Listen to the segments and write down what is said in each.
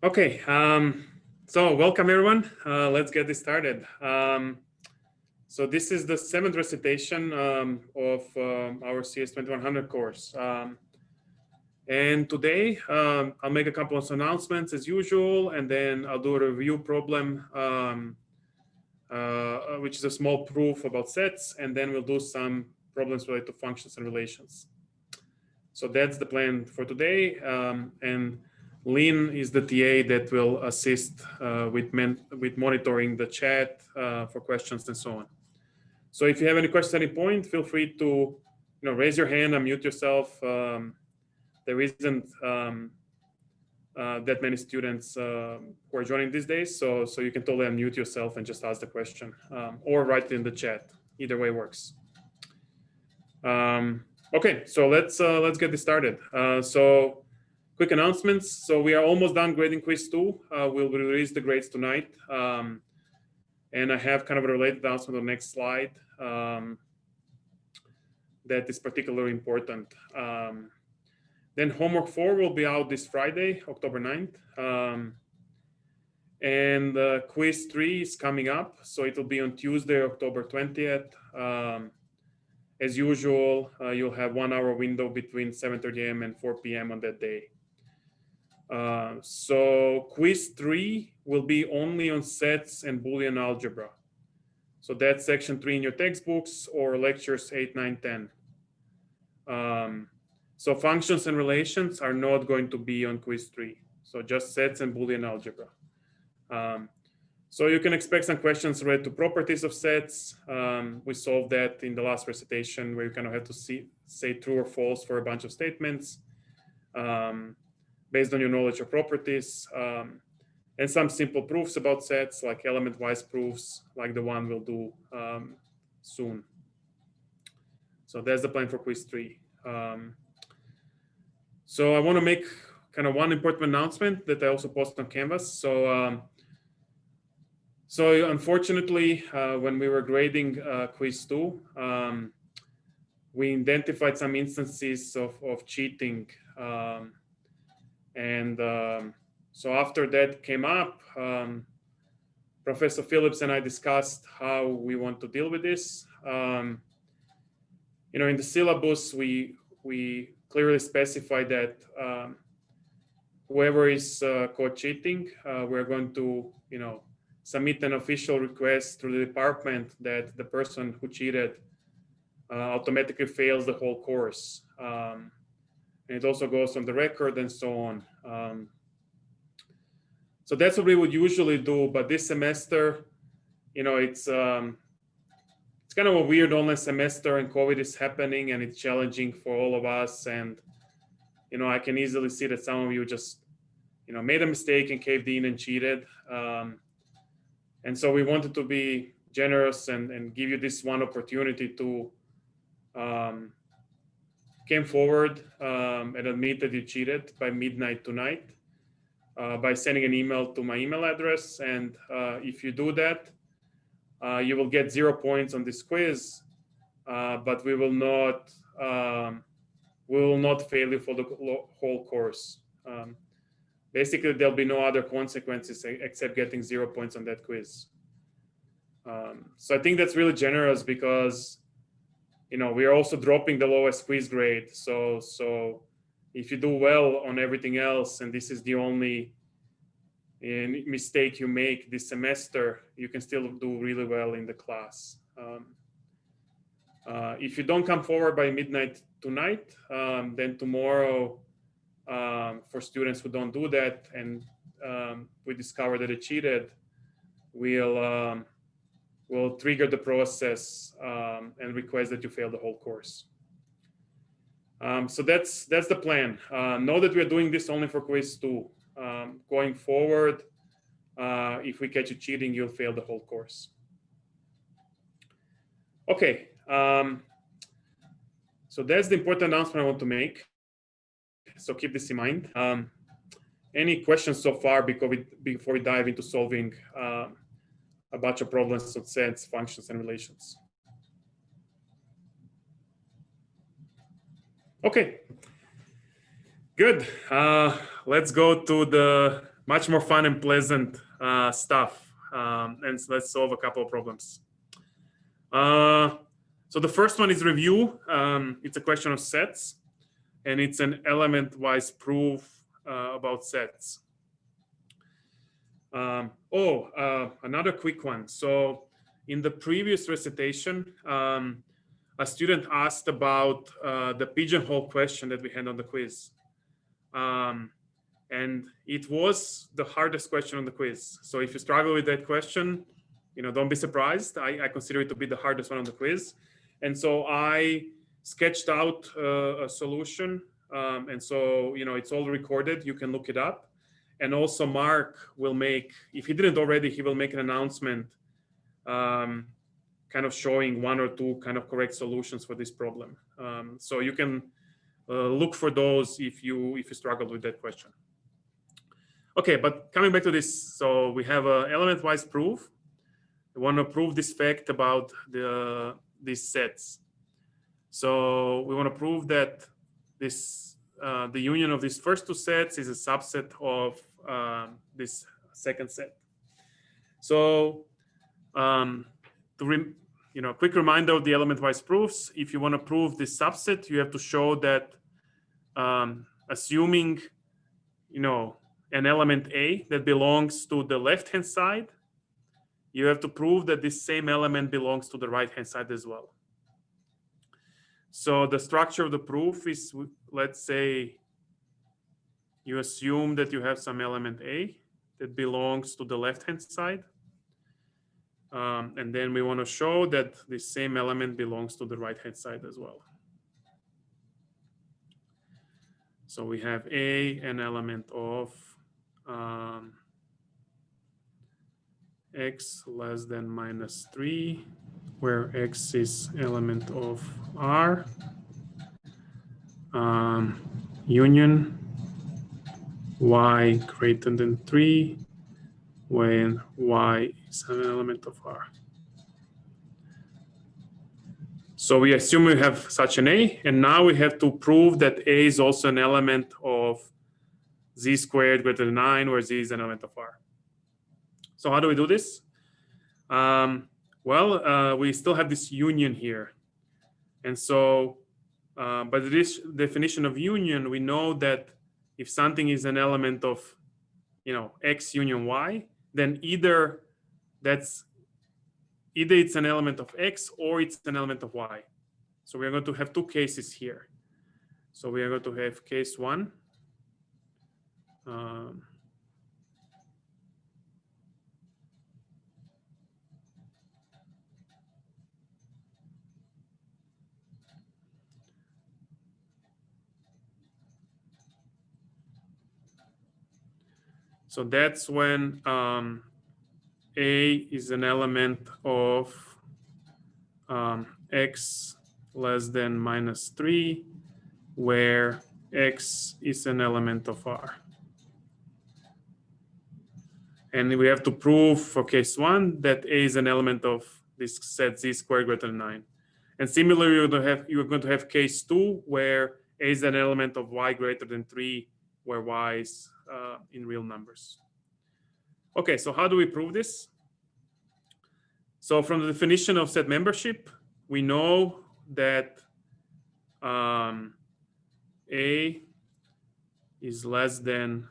Okay, so welcome everyone. Let's get this started. So this is the 7th recitation of our CS 2100 course. And today I'll make a couple of announcements as usual, and then I'll do a review problem, which is a small proof about sets, and then we'll do some problems related to functions and relations. So that's the plan for today. And Lynn is the TA that will assist with monitoring the chat for questions and so on. So if you have any questions at any point, feel free to raise your hand, unmute yourself. There isn't that many students who are joining these days, so you can totally unmute yourself and just ask the question, or write it in the chat. Either way works. Okay, so let's get this started. So quick announcements. So we are almost done grading quiz 2. We'll release the grades tonight. And I have kind of a related announcement on the next slide that is particularly important. Then homework 4 will be out this Friday, October 9th. And quiz 3 is coming up. So it'll be on Tuesday, October 20th. As usual, you'll have 1 hour window between 7:30 a.m. and 4 p.m. on that day. So quiz 3 will be only on sets and Boolean algebra. So that's section 3 in your textbooks or lectures 8, 9, 10. So functions and relations are not going to be on quiz 3. So just sets and Boolean algebra. So you can expect some questions related to properties of sets. We solved that in the last recitation where you kind of have to say true or false for a bunch of statements based on your knowledge of properties. And some simple proofs about sets like element-wise proofs like the one we'll do soon. So that's the plan for quiz 3. So I want to make kind of one important announcement that I also posted on Canvas. So unfortunately, when we were grading quiz 2, we identified some instances of cheating. So after that came up, Professor Phillips and I discussed how we want to deal with this. In the syllabus, we clearly specify that whoever is caught cheating, we're going to, submit an official request through the department that the person who cheated automatically fails the whole course. And it also goes on the record and so on. So that's what we would usually do. But this semester, it's kind of a weird online semester and COVID is happening and it's challenging for all of us. And, I can easily see that some of you just, made a mistake and caved in and cheated. And so we wanted to be generous and give you this one opportunity to came forward and admit that you cheated by midnight tonight by sending an email to my email address. And if you do that, you will get 0 points on this quiz, but we will not fail you for the whole course. Basically, there'll be no other consequences except getting 0 points on that quiz. So I think that's really generous because, we are also dropping the lowest quiz grade. So if you do well on everything else, and this is the only mistake you make this semester, you can still do really well in the class. If you don't come forward by midnight tonight, then tomorrow, for students who don't do that and we discover that they cheated, we'll trigger the process and request that you fail the whole course. So that's the plan. Know that we're doing this only for quiz 2. Going forward, if we catch you cheating, you'll fail the whole course. Okay. So that's the important announcement I want to make. So keep this in mind. Any questions so far before we dive into solving a bunch of problems of sets, functions, and relations? Okay, good. Let's go to the much more fun and pleasant stuff. And so let's solve a couple of problems. So the first one is review. It's a question of sets, and it's an element-wise proof about sets. Another quick one. So in the previous recitation, a student asked about the pigeonhole question that we had on the quiz. And it was the hardest question on the quiz. So if you struggle with that question, don't be surprised. I consider it to be the hardest one on the quiz. And so I sketched out a solution. And so, it's all recorded. You can look it up. And also Mark will make, if he didn't already, he will make an announcement kind of showing one or two kind of correct solutions for this problem. So you can look for those if you struggle with that question. Okay, but coming back to this, so we have an element-wise proof. We want to prove this fact about these sets. So we want to prove that this the union of these first two sets is a subset of this second set. So quick reminder of the element-wise proofs. If you want to prove this subset, you have to show that assuming an element A that belongs to the left-hand side, you have to prove that this same element belongs to the right-hand side as well. So the structure of the proof is, let's say, you assume that you have some element A that belongs to the left-hand side. And then we want to show that the same element belongs to the right-hand side as well. So we have A, an element of x less than minus 3, where x is element of R, union y greater than 3, when y is an element of R. So we assume we have such an A, and now we have to prove that A is also an element of z squared greater than 9, where z is an element of R. So how do we do this? We still have this union here. And so by this definition of union, we know that if something is an element of, x union y, then either it's an element of x or it's an element of y. So we are going to have two cases here. So we are going to have case one. So that's when A is an element of x less than minus 3, where x is an element of R. And we have to prove for case one that A is an element of this set z squared greater than 9. And similarly, you're going to have case two, where A is an element of y greater than 3, where y is in real numbers. Okay, so how do we prove this? So from the definition of set membership, we know that A is less than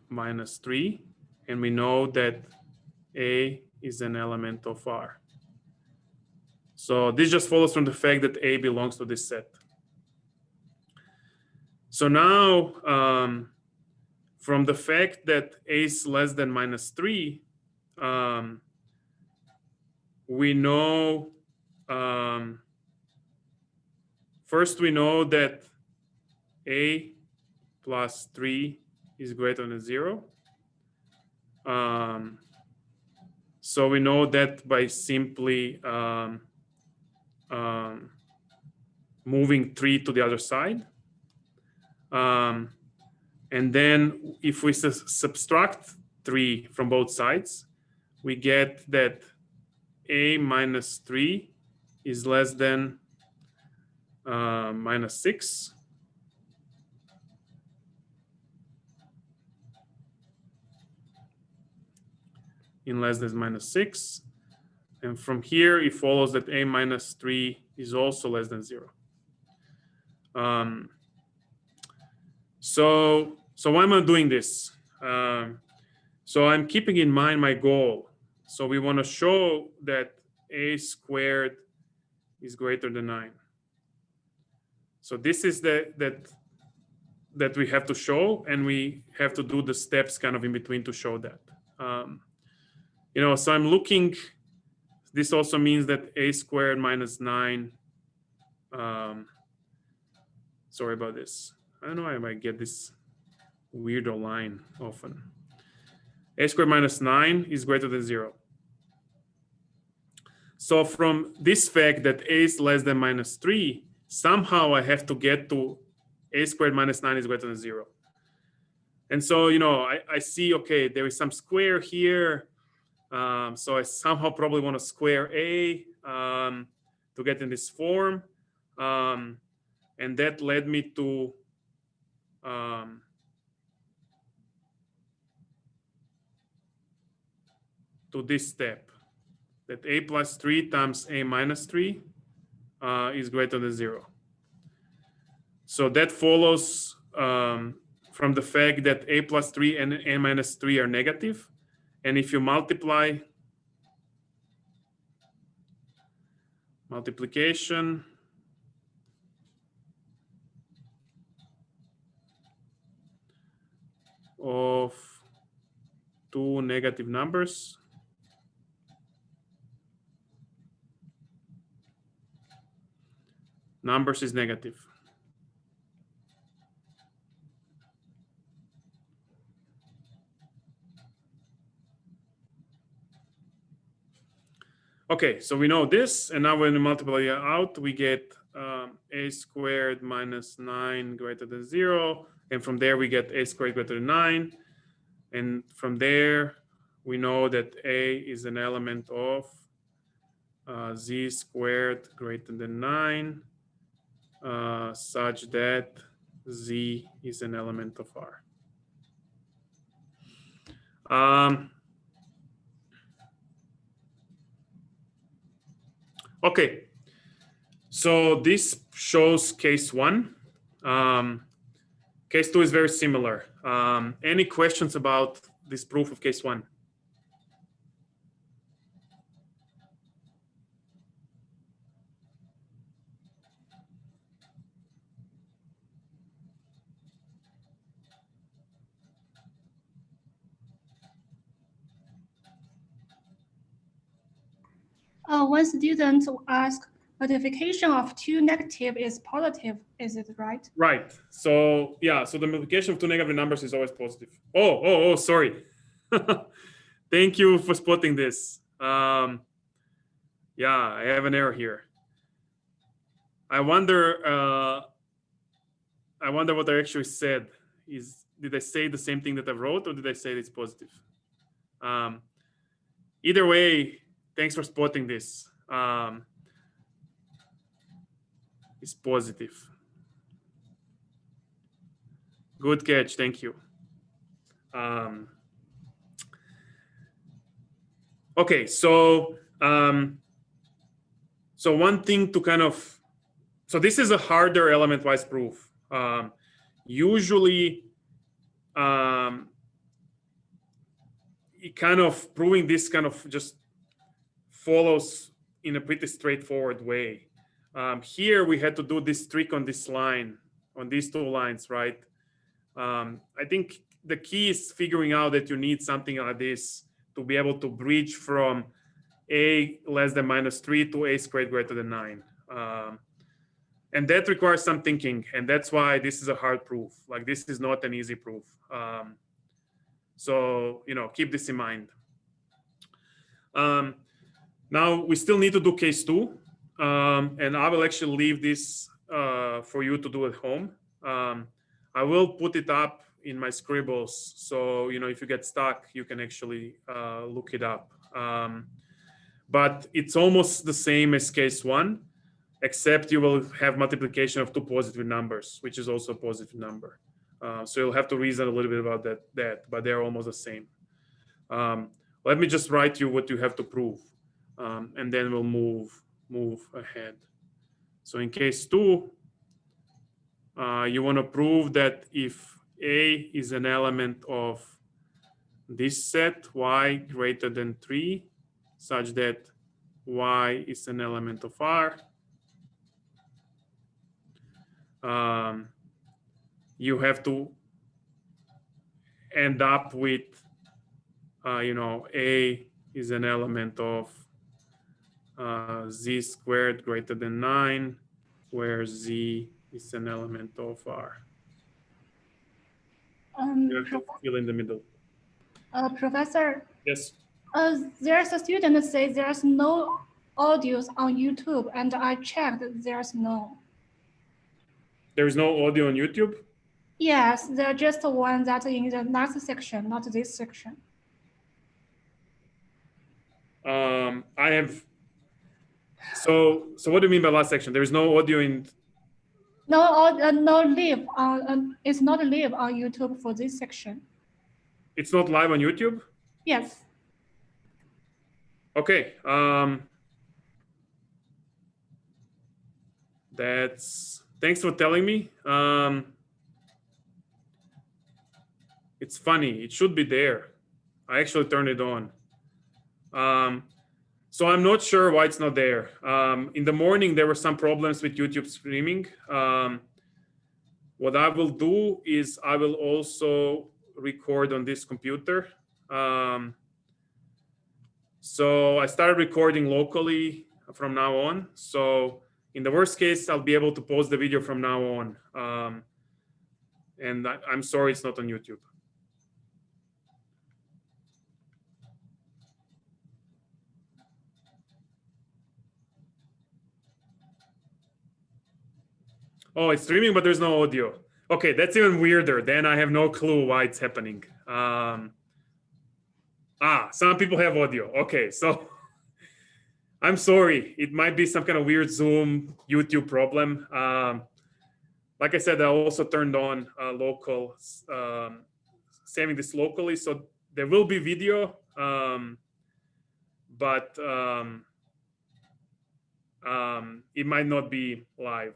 minus 3, and we know that A is an element of R. So this just follows from the fact that A belongs to this set. So now, from the fact that A is less than minus 3, we know, first we know that A plus 3 is greater than 0. So we know that by simply moving 3 to the other side. And then if we subtract 3 from both sides, we get that A minus 3 is less than minus 6. in less than minus 6. And from here, it follows that a minus 3 is also less than 0. So why am I doing this? So I'm keeping in mind my goal. So we want to show that a squared is greater than 9. So this is that we have to show, and we have to do the steps kind of in between to show that. So I'm looking. This also means that a squared minus 9. Sorry about this. I don't know why I might get this weirdo line often. A squared minus 9 is greater than 0. So from this fact that a is less than minus 3, somehow I have to get to a squared minus 9 is greater than 0. And so, I see, okay, there is some square here. So I somehow probably want to square a to get in this form. And that led me to this step, that a plus 3 times a minus 3 is greater than 0. So that follows from the fact that a plus 3 and a minus 3 are negative. And if you multiplication of two negative numbers is negative. Okay, so we know this, and now when we multiply it out, we get a squared minus 9 greater than 0, and from there we get a squared greater than 9, and from there we know that a is an element of z squared greater than 9, such that z is an element of R. Okay, so this shows case 1. Case 2 is very similar. Any questions about this proof of case 1? One student asked, multiplication of 2 negative is positive. Is it right? Right. So yeah, so the multiplication of 2 negative numbers is always positive. Oh, sorry. Thank you for spotting this. Yeah, I have an error here. I wonder what I actually said. Did I say the same thing that I wrote, or did I say it's positive? Either way, thanks for spotting this. It's positive. Good catch. Thank you. Okay, so one thing to kind of, so this is a harder element-wise proof. Usually, it kind of proving this kind of just follows in a pretty straightforward way. Here we had to do this trick on this line, on these two lines, right? I think the key is figuring out that you need something like this to be able to bridge from a less than minus 3 to a squared greater than 9. And that requires some thinking, and that's why this is a hard proof. Like, this is not an easy proof. So, keep this in mind. Now, we still need to do case 2, and I will actually leave this for you to do at home. I will put it up in my scribbles, so if you get stuck, you can actually look it up. But it's almost the same as case 1, except you will have multiplication of 2 positive numbers, which is also a positive number. So you'll have to reason a little bit about that, but they're almost the same. Let me just write you what you have to prove, and then we'll move ahead. So in case 2, you want to prove that if A is an element of this set y greater than 3, such that y is an element of R, you have to end up with, A is an element of z squared greater than 9, where z is an element of R. You have to fill in the middle. Professor, Yes. there's a student that says there's no audios on YouTube, and I checked, there's no. There's no audio on YouTube? Yes, there's just one that in the last section, not this section. I have. So what do you mean by last section? There is no audio in. No, no live on. It's not live on YouTube for this section. It's not live on YouTube? Yes. Okay. Thanks for telling me. It's funny. It should be there. I actually turned it on. So I'm not sure why it's not there. In the morning, there were some problems with YouTube streaming. What I will do is I will also record on this computer. So I started recording locally from now on. So in the worst case, I'll be able to post the video from now on. And I'm sorry it's not on YouTube. Oh, it's streaming, but there's no audio. Okay, that's even weirder. Then I have no clue why it's happening. Some people have audio. Okay, so I'm sorry. It might be some kind of weird Zoom YouTube problem. Like I said, I also turned on local, saving this locally. So there will be video, but it might not be live.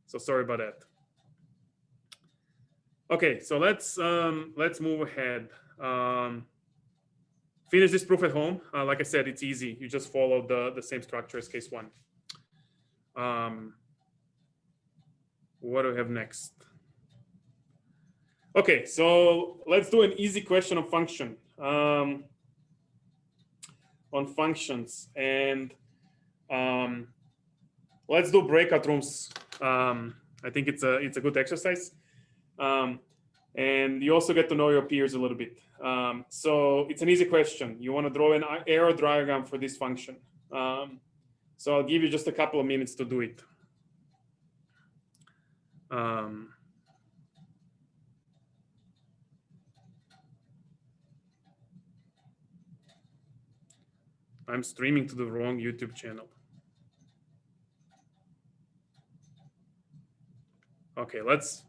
So sorry about that. Okay, so let's move ahead. Finish this proof at home. Like I said, it's easy. You just follow the same structure as case 1. What do we have next? Okay, so let's do an easy question of function. On functions, and let's do breakout rooms. I think it's a good exercise. And you also get to know your peers a little bit. So it's an easy question. You want to draw an arrow diagram for this function. So I'll give you just a couple of minutes to do it. I'm streaming to the wrong YouTube channel. Okay, let's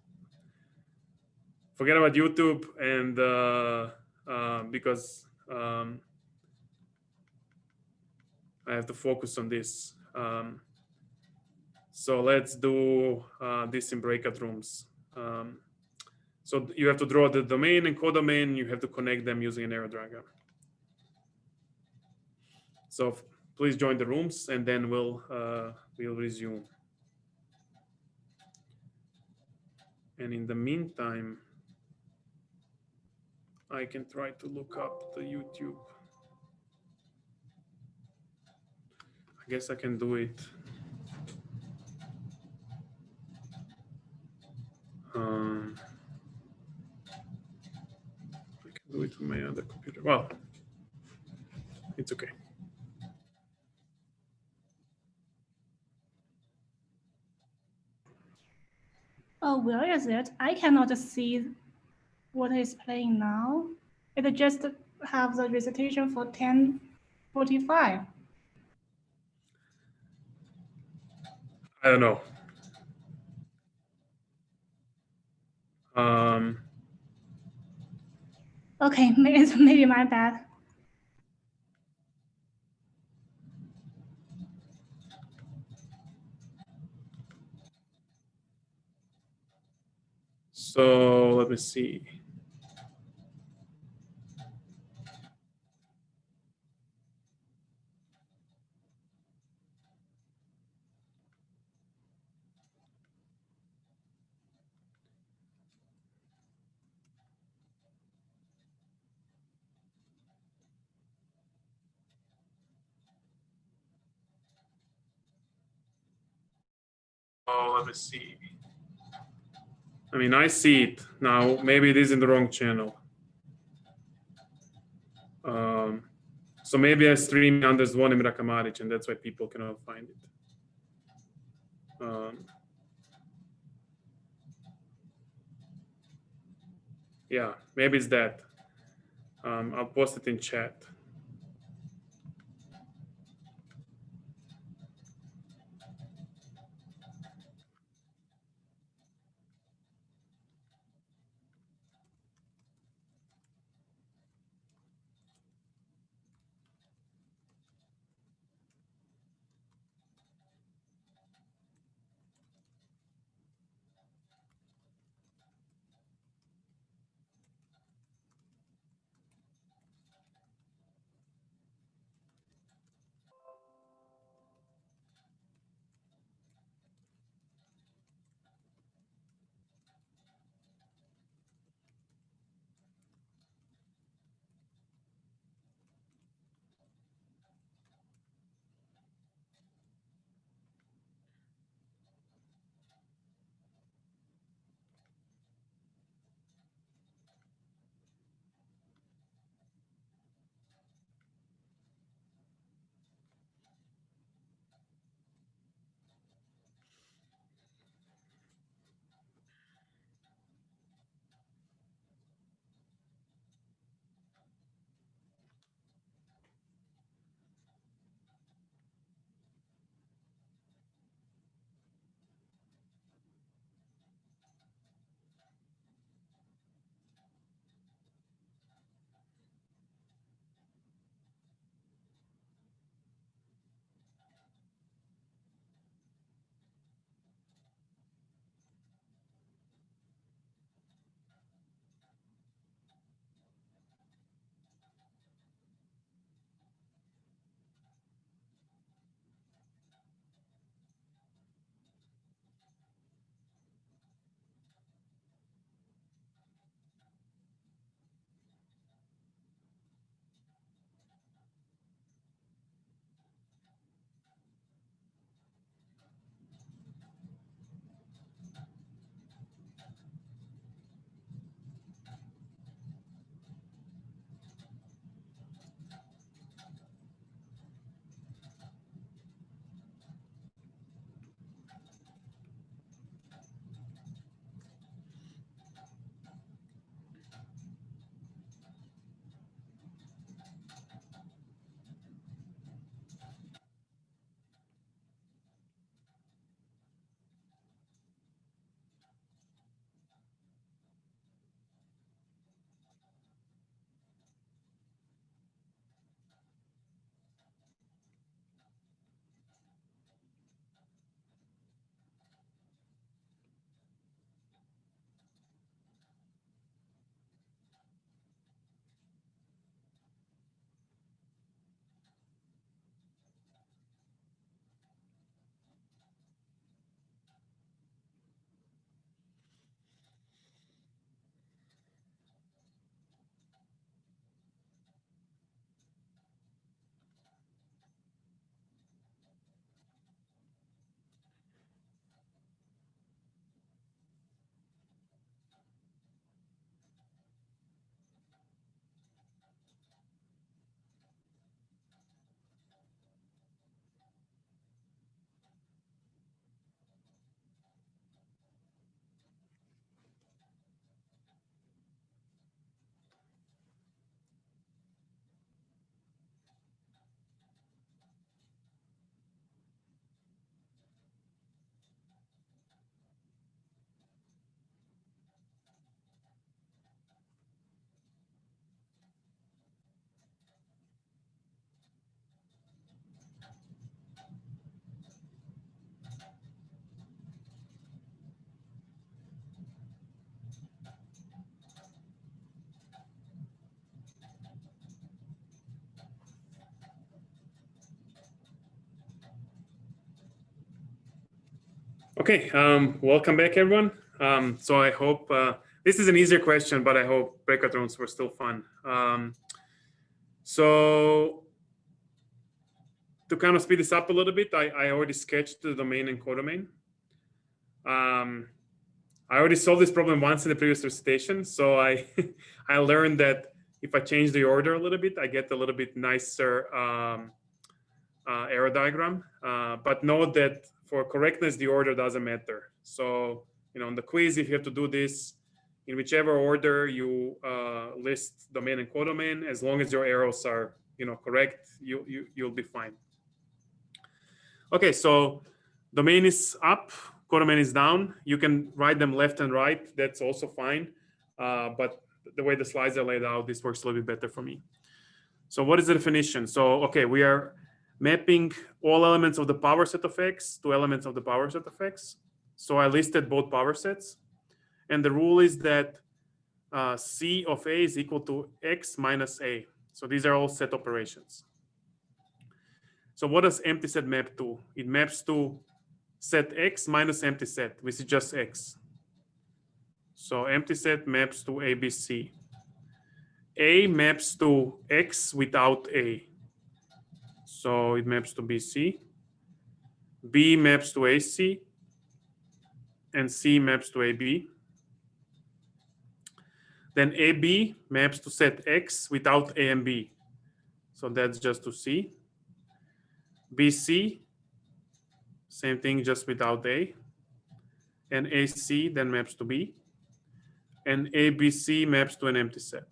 forget about YouTube and because I have to focus on this. So let's do this in breakout rooms. So you have to draw the domain and codomain. You have to connect them using an arrow diagram. So please join the rooms, and then we'll resume. And in the meantime, I can try to look up the YouTube. I guess I can do it. I can do it on my other computer. Well, it's okay. Oh, where is it? I cannot see what is playing now. It just have the recitation for 10:45. I don't know. Okay, it's maybe my bad. So let me see. Oh, let me see. I mean, I see it now. Maybe it is in the wrong channel. So maybe I stream under Zvonim Rakamaric, and that's why people cannot find it. Yeah, maybe it's that. I'll post it in chat. Okay, welcome back, everyone. So I hope this is an easier question, but I hope breakout rooms were still fun. So to kind of speed this up a little bit, I already sketched the domain and codomain. I already solved this problem once in the previous recitation, so I I learned that if I change the order a little bit, I get a little bit nicer arrow diagram. But note that for correctness, the order doesn't matter. So, on the quiz, if you have to do this, in whichever order you list domain and codomain, as long as your arrows are, correct, you'll be fine. Okay, so domain is up, codomain is down. You can write them left and right. That's also fine. But the way the slides are laid out, this works a little bit better for me. So what is the definition? So, okay, we are mapping all elements of the power set of X to elements of the power set of X. So I listed both power sets. And the rule is that C of A is equal to X minus A. So these are all set operations. So what does empty set map to? It maps to set X minus empty set, which is just X. So empty set maps to ABC. A maps to X without A. So it maps to BC. B maps to AC. And C maps to AB. Then AB maps to set X without A and B. So that's just to C. BC, same thing, just without A. And AC then maps to B. And ABC maps to an empty set,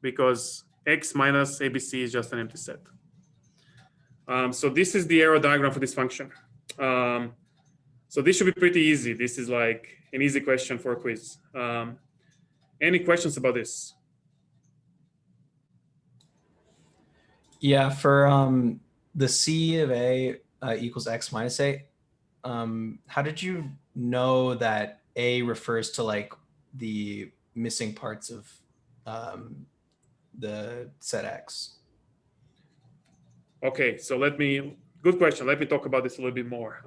because X minus ABC is just an empty set. So this is the arrow diagram for this function. So this should be pretty easy. This is like an easy question for a quiz. Any questions about this? Yeah, for the C of A equals X minus A, how did you know that A refers to like the missing parts of the set X? Okay, so good question. Let me talk about this a little bit more.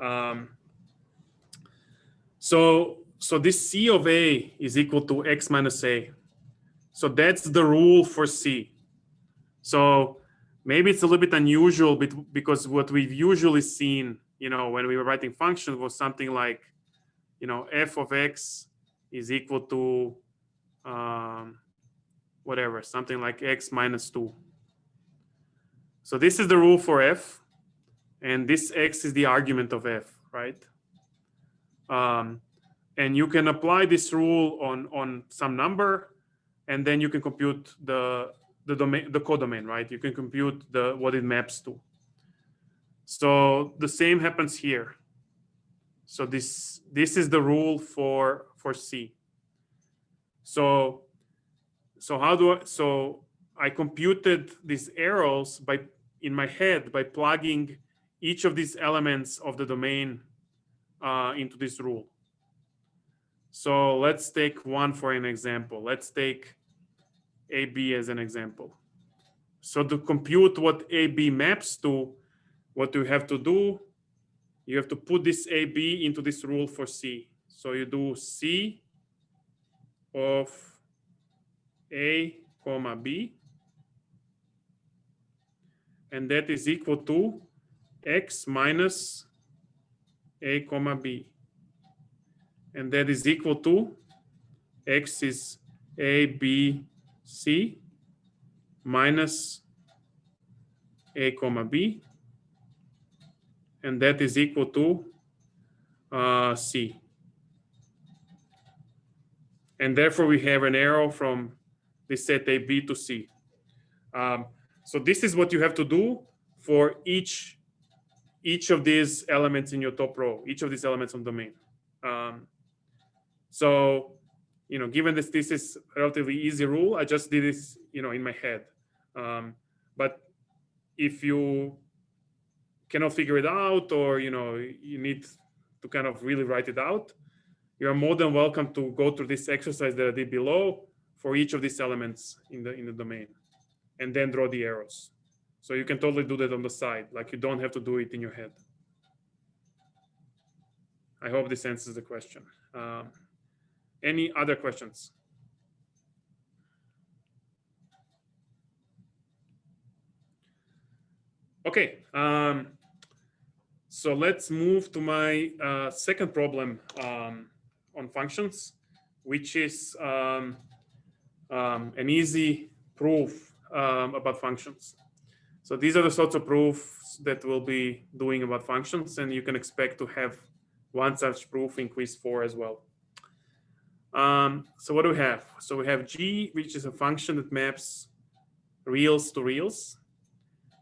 So this C of A is equal to X minus A. So that's the rule for C. So maybe it's a little bit unusual because what we've usually seen, when we were writing functions was something like, f of X is equal to whatever, something like X minus 2. So this is the rule for f, and this X is the argument of f, right? And you can apply this rule on some number, and then you can compute the codomain, right? You can compute what it maps to. So the same happens here. So this is the rule for C. So I computed these arrows in my head by plugging each of these elements of the domain into this rule. So let's take one for an example. Let's take AB as an example. So to compute what AB maps to, what you have to do, you have to put this AB into this rule for C. So you do C of A comma B, and that is equal to X minus A comma B. And that is equal to X is A, B, C minus A comma B. And that is equal to C. And therefore we have an arrow from this set AB to C. So this is what you have to do for each of these elements in your top row, each of these elements on domain. So, given this is a relatively easy rule, I just did this, in my head. But if you cannot figure it out, or, you need to kind of really write it out, you're more than welcome to go through this exercise that I did below for each of these elements in the domain, and then draw the arrows. So you can totally do that on the side. Like, you don't have to do it in your head. I hope this answers the question. Any other questions? Okay, so let's move to my second problem on functions, which is an easy proof about functions. So these are the sorts of proofs that we'll be doing about functions, and you can expect to have one such proof in quiz 4 as well. So what do we have? So we have g, which is a function that maps reals to reals.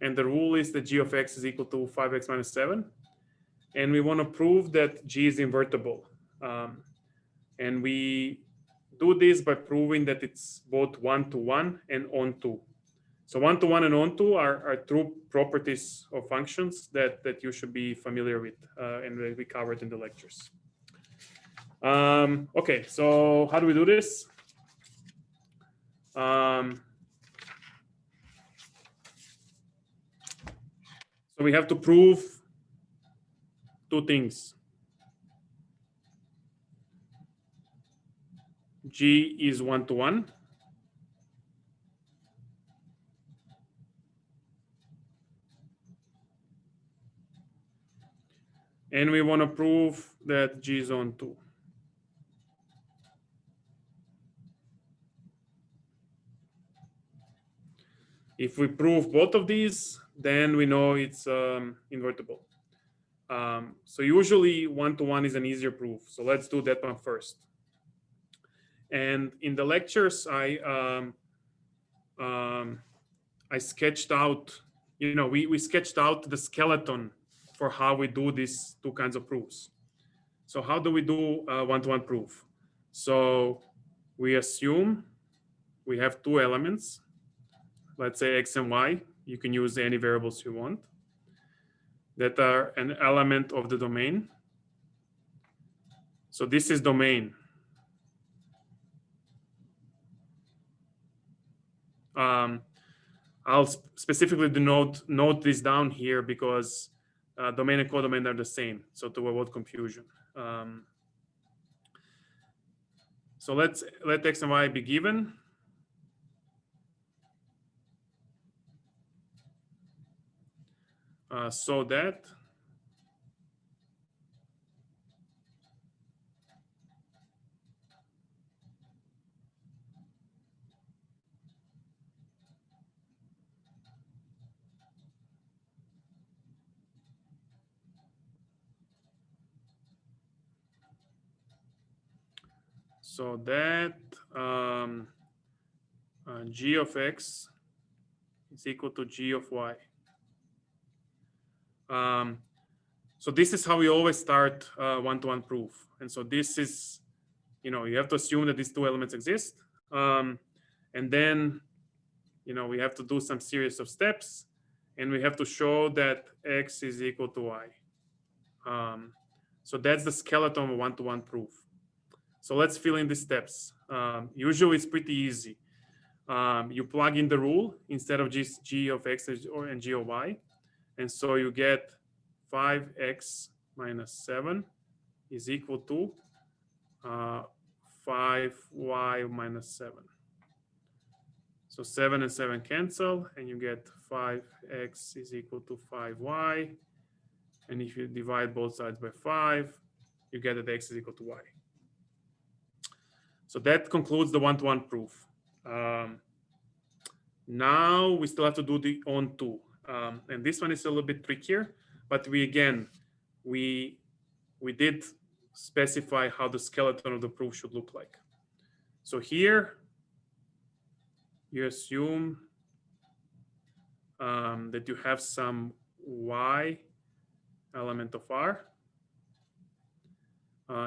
And the rule is that g of x is equal to 5x minus 7. And we want to prove that g is invertible. And we do this by proving that it's both one-to-one and onto. So one-to-one and onto are true properties of functions that you should be familiar with and we covered in the lectures. Okay, so how do we do this? So we have to prove two things. G is one-to-one. And we want to prove that G is onto. If we prove both of these, then we know it's invertible. So usually one-to-one is an easier proof. So let's do that one first. And in the lectures, I sketched out, we sketched out the skeleton for how we do these two kinds of proofs. So how do we do one-to-one proof? So we assume we have two elements. Let's say x and y. You can use any variables you want that are an element of the domain. So this is domain. I'll specifically note this down here because domain and codomain are the same, so to avoid confusion. So let x and y be given. So that g of x is equal to g of y. So this is how we always start one-to-one proof. And so this is, you have to assume that these two elements exist. And then, we have to do some series of steps and we have to show that x is equal to y. So that's the skeleton of a one-to-one proof. So let's fill in the steps. Usually it's pretty easy. You plug in the rule instead of just g of x and g of y. And so you get 5x minus 7 is equal to 5y minus 7. So 7 and 7 cancel, and you get 5x is equal to 5y. And if you divide both sides by 5, you get that x is equal to y. So that concludes the one-to-one proof. Now we still have to do the onto. And this one is a little bit trickier, but we did specify how the skeleton of the proof should look like. So here you assume that you have some y element of R.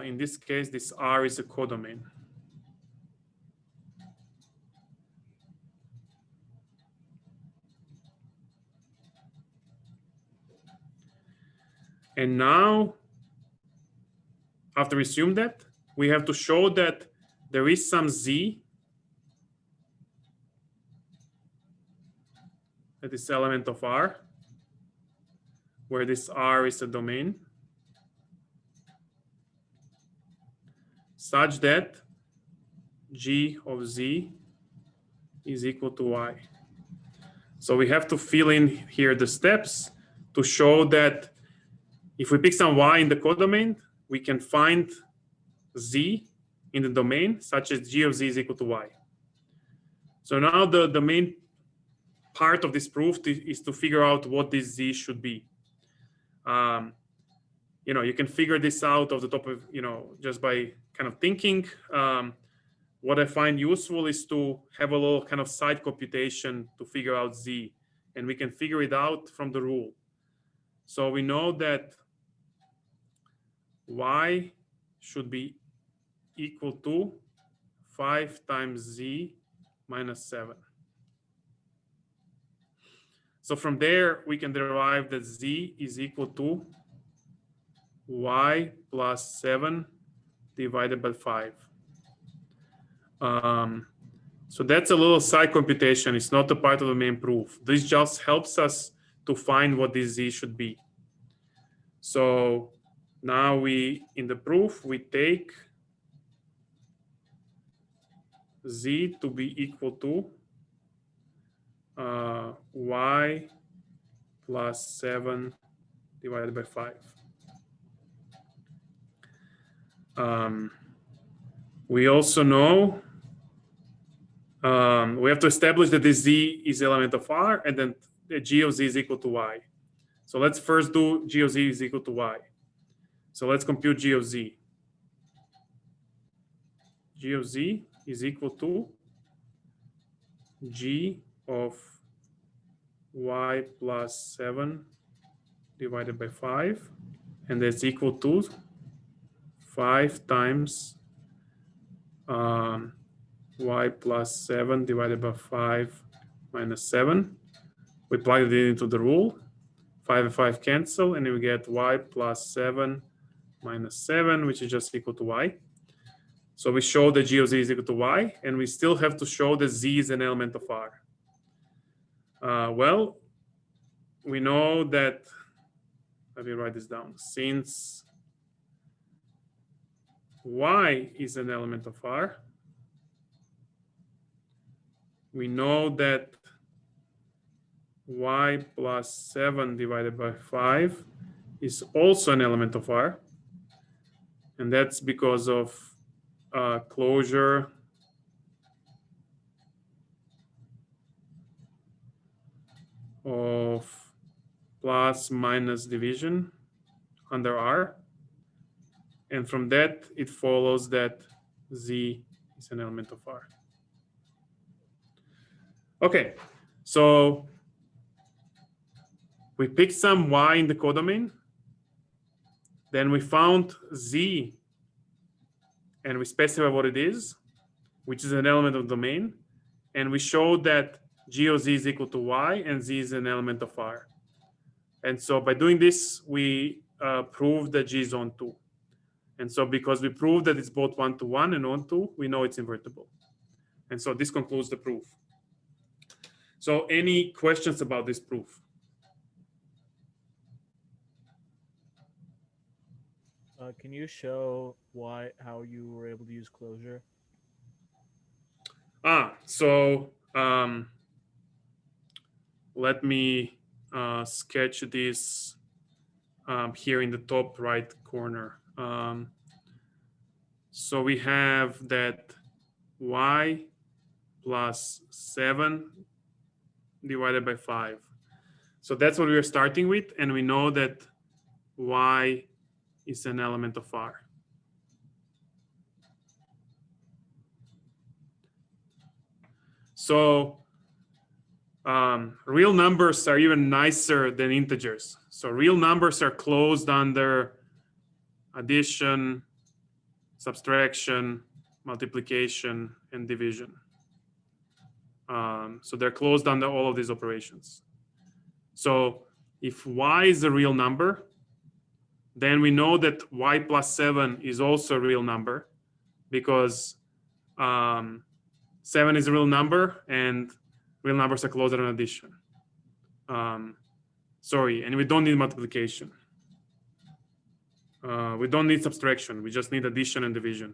In this case, this R is a codomain. And now, after we assume that, we have to show that there is some Z that is element of R, where this R is a domain. such that g of z is equal to y. So we have to fill in here the steps to show that if we pick some y in the codomain, we can find z in the domain such as g of z is equal to y. So now the main part of this proof is to figure out what this z should be. You can figure this out off the top of, just by kind of thinking. What I find useful is to have a little kind of side computation to figure out z, and we can figure it out from the rule. So we know that y should be equal to 5 times z minus 7. So from there, we can derive that z is equal to y plus 7 divided by 5. So that's a little side computation. It's not a part of the main proof. This just helps us to find what this z should be. So now in the proof, we take z to be equal to y plus 7 divided by 5. We also know we have to establish that this z is element of R, and then the g of z is equal to y. So let's first do g of z is equal to y. So let's compute g of z. G of z is equal to g of y plus 7 divided by 5, and that's equal to 5 times y plus 7 divided by 5 minus 7. We plug it into the rule. 5 and 5 cancel, and we get y plus 7 minus 7, which is just equal to y. So we show that g of z is equal to y, and we still have to show that z is an element of R. Well, we know that, let me write this down. Since y is an element of R, we know that y plus 7 divided by 5 is also an element of R. And that's because of closure of plus minus division under R. And from that, it follows that Z is an element of R. Okay, so we picked some Y in the codomain. Then we found Z, and we specify what it is, which is an element of the domain. And we showed that G of Z is equal to Y, and Z is an element of R. And so by doing this, we proved that G is on 2. And so because we proved that it's both 1-to-1 and on 2, we know it's invertible. And so this concludes the proof. So any questions about this proof? Can you show how you were able to use closure? So let me sketch this here in the top right corner. So we have that y plus 7 divided by 5. So that's what we are starting with, and we know that y is an element of R. So real numbers are even nicer than integers. So real numbers are closed under addition, subtraction, multiplication, and division. So they're closed under all of these operations. So if y is a real number, then we know that y plus 7 is also a real number, because 7 is a real number and real numbers are closed on addition. And we don't need multiplication. We don't need subtraction. We just need addition and division.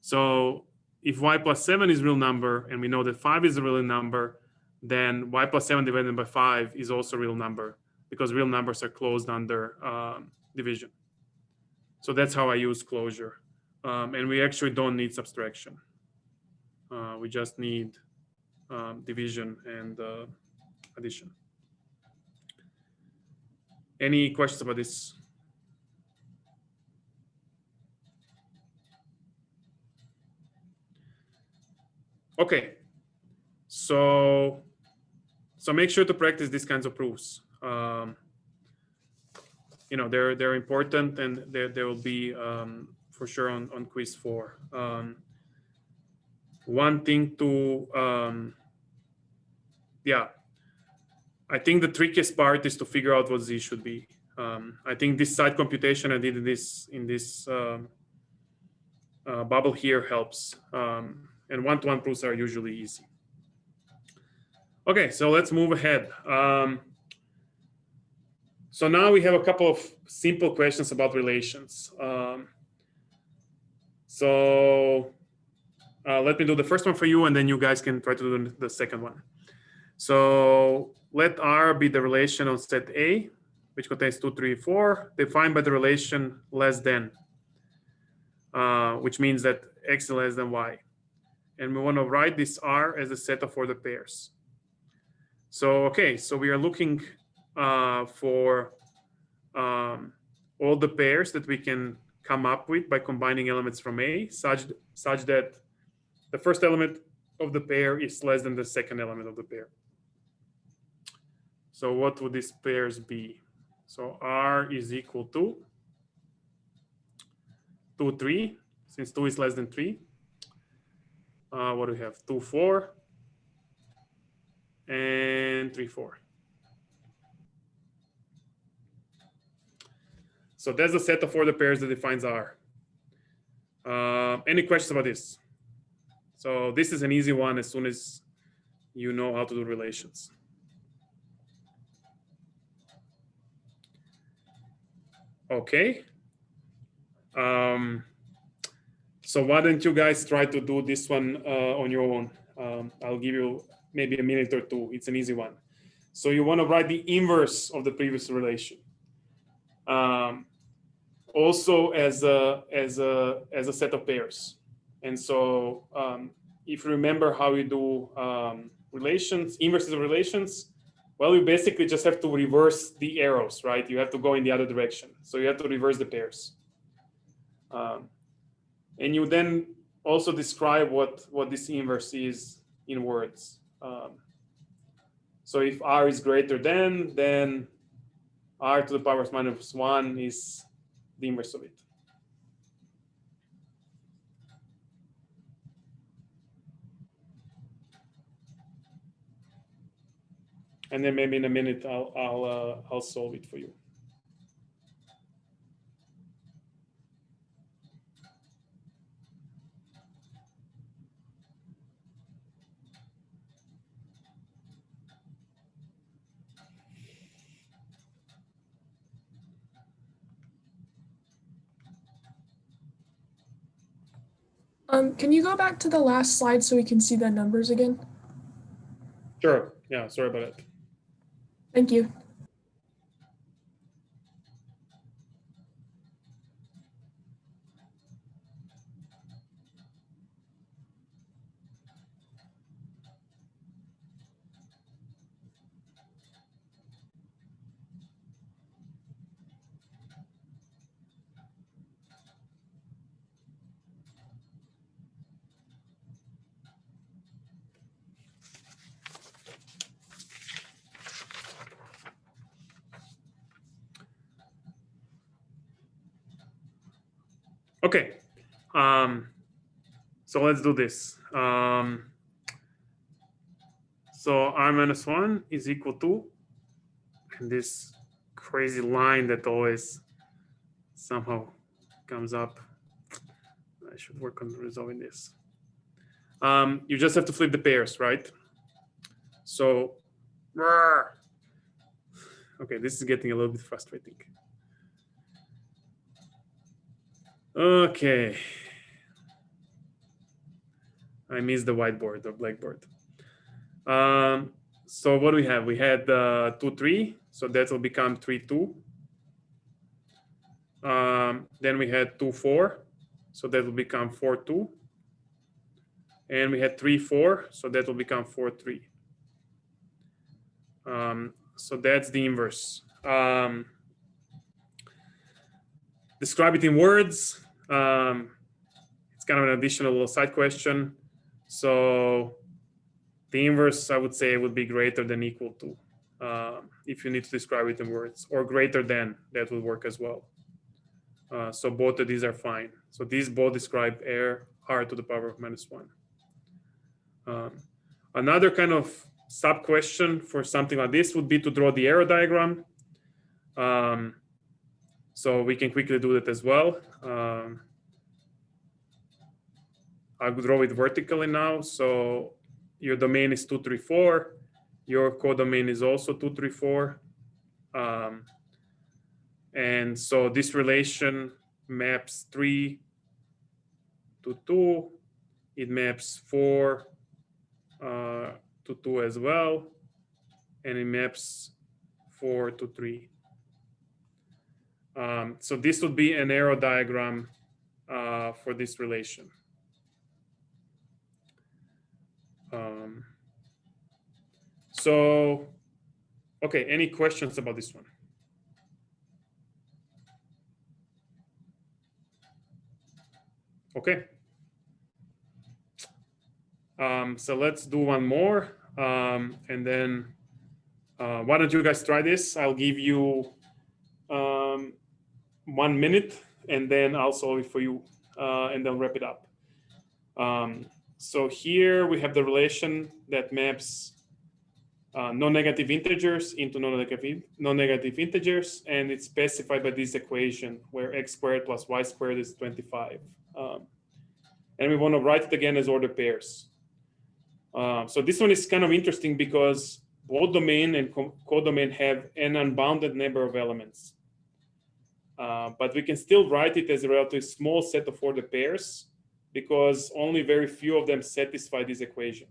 So if y plus 7 is real number, and we know that 5 is a real number, then y plus 7 divided by 5 is also a real number, because real numbers are closed under division. So that's how I use closure. And we actually don't need subtraction. We just need division and addition. Any questions about this? Okay, so make sure to practice these kinds of proofs. You know, they're important, and there will be for sure on quiz 4. One thing to yeah, I think the trickiest part is to figure out what z should be. I think this side computation I did in this bubble here helps. And one-to-one proofs are usually easy. Okay, so let's move ahead. So now we have a couple of simple questions about relations. So let me do the first one for you, and then you guys can try to do the second one. So let R be the relation on set A, which contains 2, 3, 4, defined by the relation less than, which means that x is less than y. And we want to write this R as a set of ordered pairs. So, okay, so we are looking for all the pairs that we can come up with by combining elements from A, such that the first element of the pair is less than the second element of the pair. So what would these pairs be? So R is equal to 2, 3, since 2 is less than 3. What do we have? 2, 4, and 3, 4. So that's the set of ordered pairs that defines R. Any questions about this? So this is an easy one as soon as you know how to do relations. Okay. So why don't you guys try to do this one on your own? I'll give you maybe a minute or two. It's an easy one. So you want to write the inverse of the previous relation. Also as a set of pairs. And so if you remember how you do relations, inverses of relations, well, you basically just have to reverse the arrows, right? You have to go in the other direction. So you have to reverse the pairs. And you then also describe what this inverse is in words. So if R is greater than, then R to the power of minus 1 is the inverse of it. And then maybe in a minute I'll solve it for you. Can you go back to the last slide so we can see the numbers again? Sure. Yeah, sorry about that. Thank you. Okay, so let's do this. So R minus 1 is equal to, and this crazy line that always somehow comes up. I should work on resolving this. You just have to flip the pairs, right? So, okay, this is getting a little bit frustrating. Okay, I missed the whiteboard or blackboard. So what do we have? We had 2, 3. So that will become 3, 2. Then we had 2, 4. So that will become 4, 2. And we had 3, 4. So that will become 4, 3. So that's the inverse. Describe it in words. It's kind of an additional side question. So the inverse, I would say, would be greater than equal to, if you need to describe it in words, or greater than, that would work as well. So both of these are fine. So these both describe r to the power of -1. Another kind of sub question for something like this would be to draw the arrow diagram. So we can quickly do that as well. I'll draw it vertically now. So your domain is 2, 3, 4. Your codomain is also 2, 3, 4. And so this relation maps 3 to 2. It maps 4 to 2 as well. And it maps 4 to 3. So this would be an arrow diagram for this relation. So, okay, any questions about this one? Okay. So let's do one more. And then why don't you guys try this? I'll give you 1 minute and then I'll solve it for you and then wrap it up. So here we have the relation that maps non-negative integers into non-negative integers, and it's specified by this equation where x squared plus y squared is 25. And we want to write it again as order pairs. So this one is kind of interesting because both domain and codomain have an unbounded number of elements. But we can still write it as a relatively small set of order pairs because only very few of them satisfy this equation.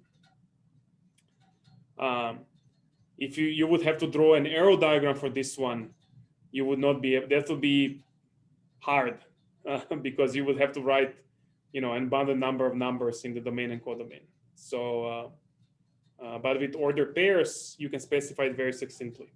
If you would have to draw an arrow diagram for this one, you would not be, that would be hard because you would have to write, an unbounded number of numbers in the domain and codomain. So, but with order pairs, you can specify it very succinctly.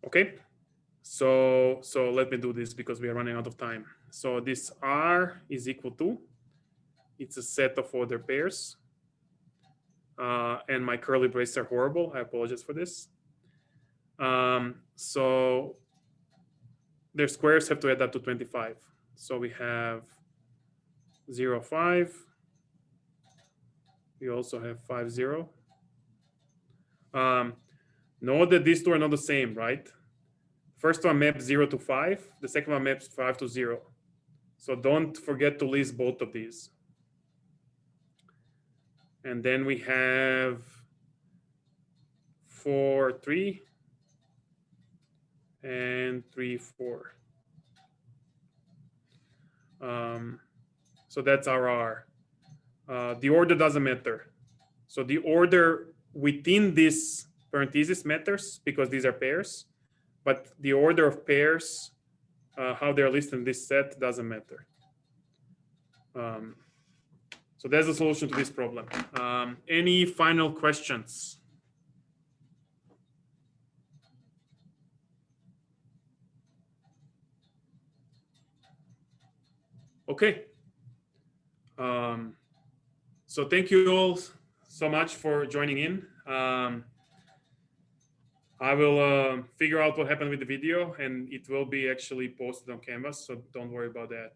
Okay, so let me do this because we are running out of time. So this R is equal to, it's a set of order pairs. And my curly braces are horrible. I apologize for this. So their squares have to add up to 25. So we have 0, 5. We also have 5, 0. Note that these two are not the same, right? First one maps 0 to 5. The second one maps 5 to 0. So don't forget to list both of these. And then we have 4, 3, and 3, 4. So that's our R. The order doesn't matter. So the order within this parenthesis matters because these are pairs, but the order of pairs, how they're listed in this set, doesn't matter. So that's the solution to this problem. Any final questions? Okay. So thank you all so much for joining in. I will figure out what happened with the video, and it will be actually posted on Canvas, so don't worry about that.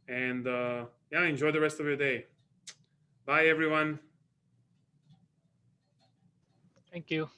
Yeah, enjoy the rest of your day. Bye, everyone. Thank you.